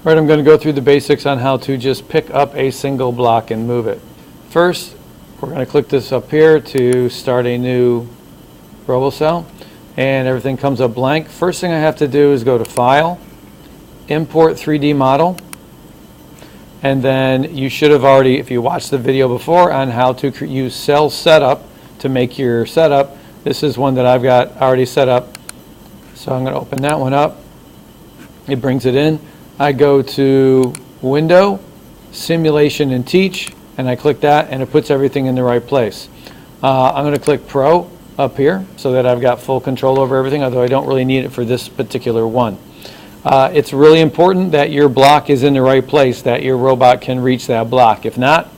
Right, I'm going to go through the basics on how to just pick up a single block and move it. First, we're going to click this up here to start a new Robocell, and everything comes up blank. First thing I have to do is go to File, Import 3D Model, and then you should have already, if you watched the video before on how to use Cell Setup to make your setup, this is one that I've got already set up. So I'm going to open that one up. It brings it in. I go to Window, Simulation and Teach, and I click that, and it puts everything in the right place. I'm going to click Pro up here so that I've got full control over everything, although I don't really need it for this particular one. It's really important that your block is in the right place, that your robot can reach that block. If not,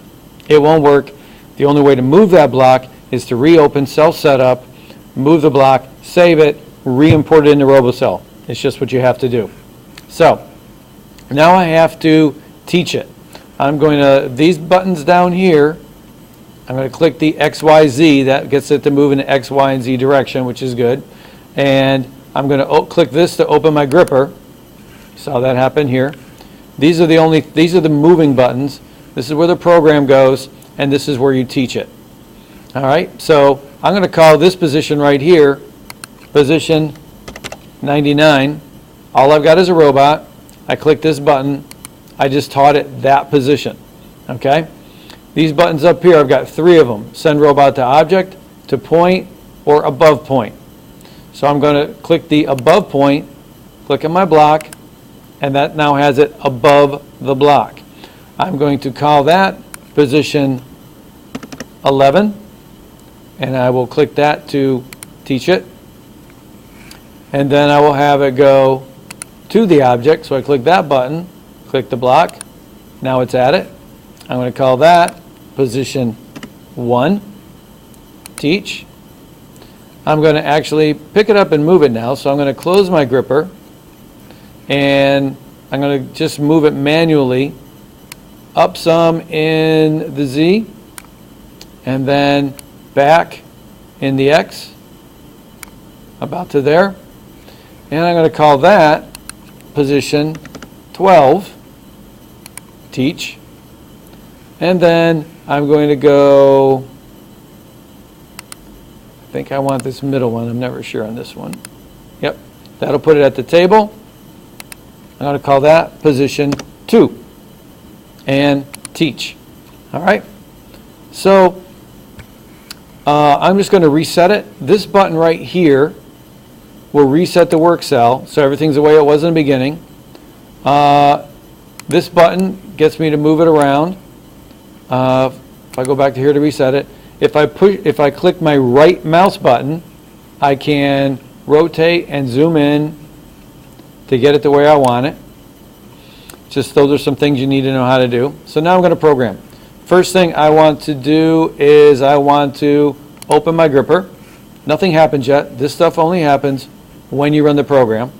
it won't work. The only way to move that block is to reopen Cell Setup, move the block, save it, re-import it into Robocell. It's just what you have to do. So now I have to teach it. I'm going to, these buttons down here, I'm going to click the X, Y, Z. That gets it to move in the X, Y, and Z direction, which is good. And I'm going to click this to open my gripper. Saw that happen here. These are the moving buttons. This is where the program goes, and this is where you teach it. All right, so I'm going to call this position right here, position 99. All I've got is a robot. I click this button. I just taught it that position. Okay? These buttons up here, I've got 3 of them. Send robot to object, to point, or above point. So I'm going to click the above point, click on my block, and that now has it above the block. I'm going to call that position 11, and I will click that to teach it. And then I will have it go to the object, so I click that button, click the block, now it's at it. I'm going to call that position 1, teach. I'm going to actually pick it up and move it now, so I'm going to close my gripper, and I'm going to just move it manually up some in the Z, and then back in the X, about to there. And I'm going to call that position 12, teach. And then I'm going to go, I think I want this middle one. I'm never sure on this one. Yep, that'll put it at the table. I'm going to call that position 2 and teach. All right, so I'm just going to reset it. This button right here will reset the work cell, so everything's the way it was in the beginning. This button gets me to move it around. If I go back to here to reset it, if I click my right mouse button, I can rotate and zoom in to get it the way I want it. Just those are some things you need to know how to do. So now I'm going to program. First thing I want to do is I want to open my gripper. Nothing happens yet. This stuff only happens when you run the program.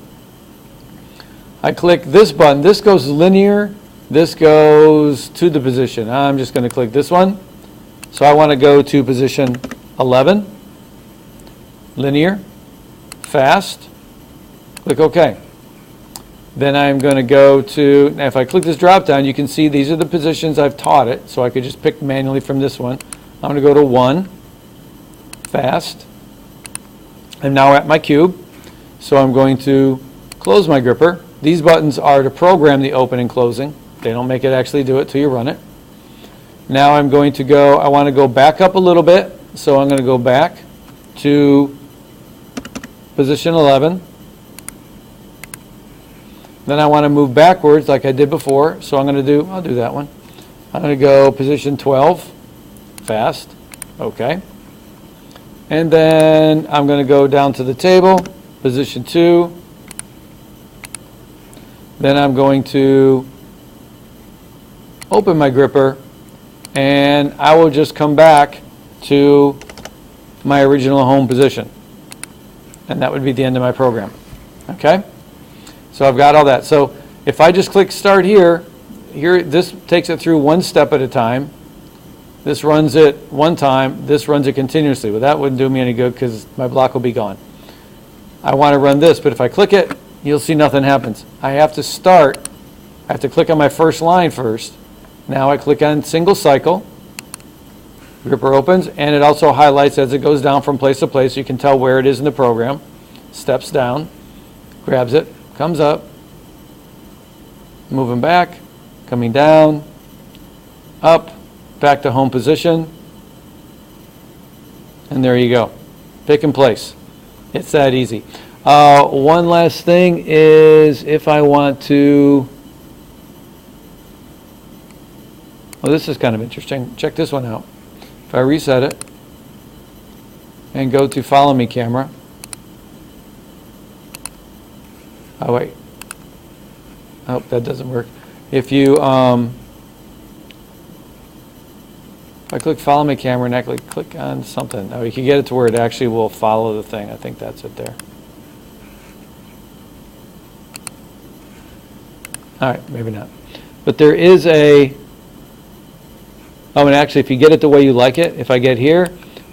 I click this button. This goes linear. This goes to the position. I'm just going to click this one. So I want to go to position 11. Linear. Fast. Click OK. Then I'm going to go to, now if I click this drop down, you can see these are the positions I've taught it. So I could just pick manually from this one. I'm going to go to 1. Fast. I'm now at my cube. So I'm going to close my gripper. These buttons are to program the open and closing. They don't make it actually do it till you run it. Now I'm going to go, I want to go back up a little bit. So I'm going to go back to position 11. Then I want to move backwards like I did before. So I'll do that one. I'm going to go position 12. Fast. Okay. And then I'm going to go down to the table, position 2. Then I'm going to open my gripper, and I will just come back to my original home position. And that would be the end of my program. Okay? So I've got all that. So if I just click start here, this takes it through one step at a time. This runs it one time. This runs it continuously. Well, that wouldn't do me any good because my block will be gone. I want to run this, but if I click it, you'll see nothing happens. I have to start I have to click on my first line first. Now I click on single cycle. Gripper opens, and it also highlights as it goes down from place to place. You can tell where it is in the program. Steps down, grabs it, comes up, moving back, coming down, up, back to home position, and there you go. Pick and place. It's that easy. One last thing is if I want to, well, this is kind of interesting. Check this one out. If I reset it and go to follow me camera, oh wait, oh, that doesn't work. If you, if I click follow me camera and I click on something, oh, you can get it to where it actually will follow the thing. I think that's it there. All right, maybe not. But there is a, oh, and actually if you get it the way you like it, if I get here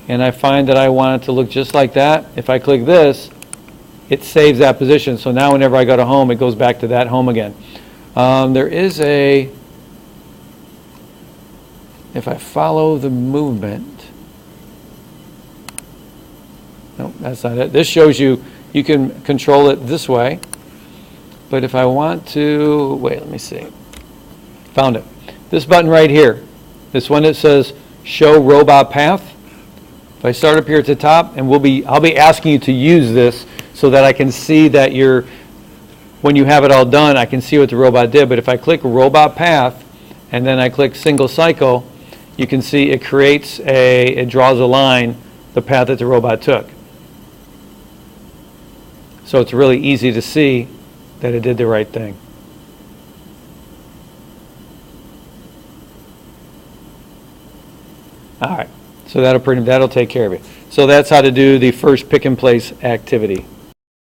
and I find that I want it to look just like that, if I click this, it saves that position. So now whenever I go to home, it goes back to that home again. There is a, if I follow the movement, nope, that's not it. This shows you, you can control it this way. But if I want to, wait, let me see. Found it. This button right here, this one that says show robot path. If I start up here at the top, and I'll be asking you to use this so that I can see that when you have it all done, I can see what the robot did. But if I click robot path and then I click single cycle, you can see it creates it draws a line, the path that the robot took. So it's really easy to see that it did the right thing. All right, so that'll take care of it. So that's how to do the first pick and place activity.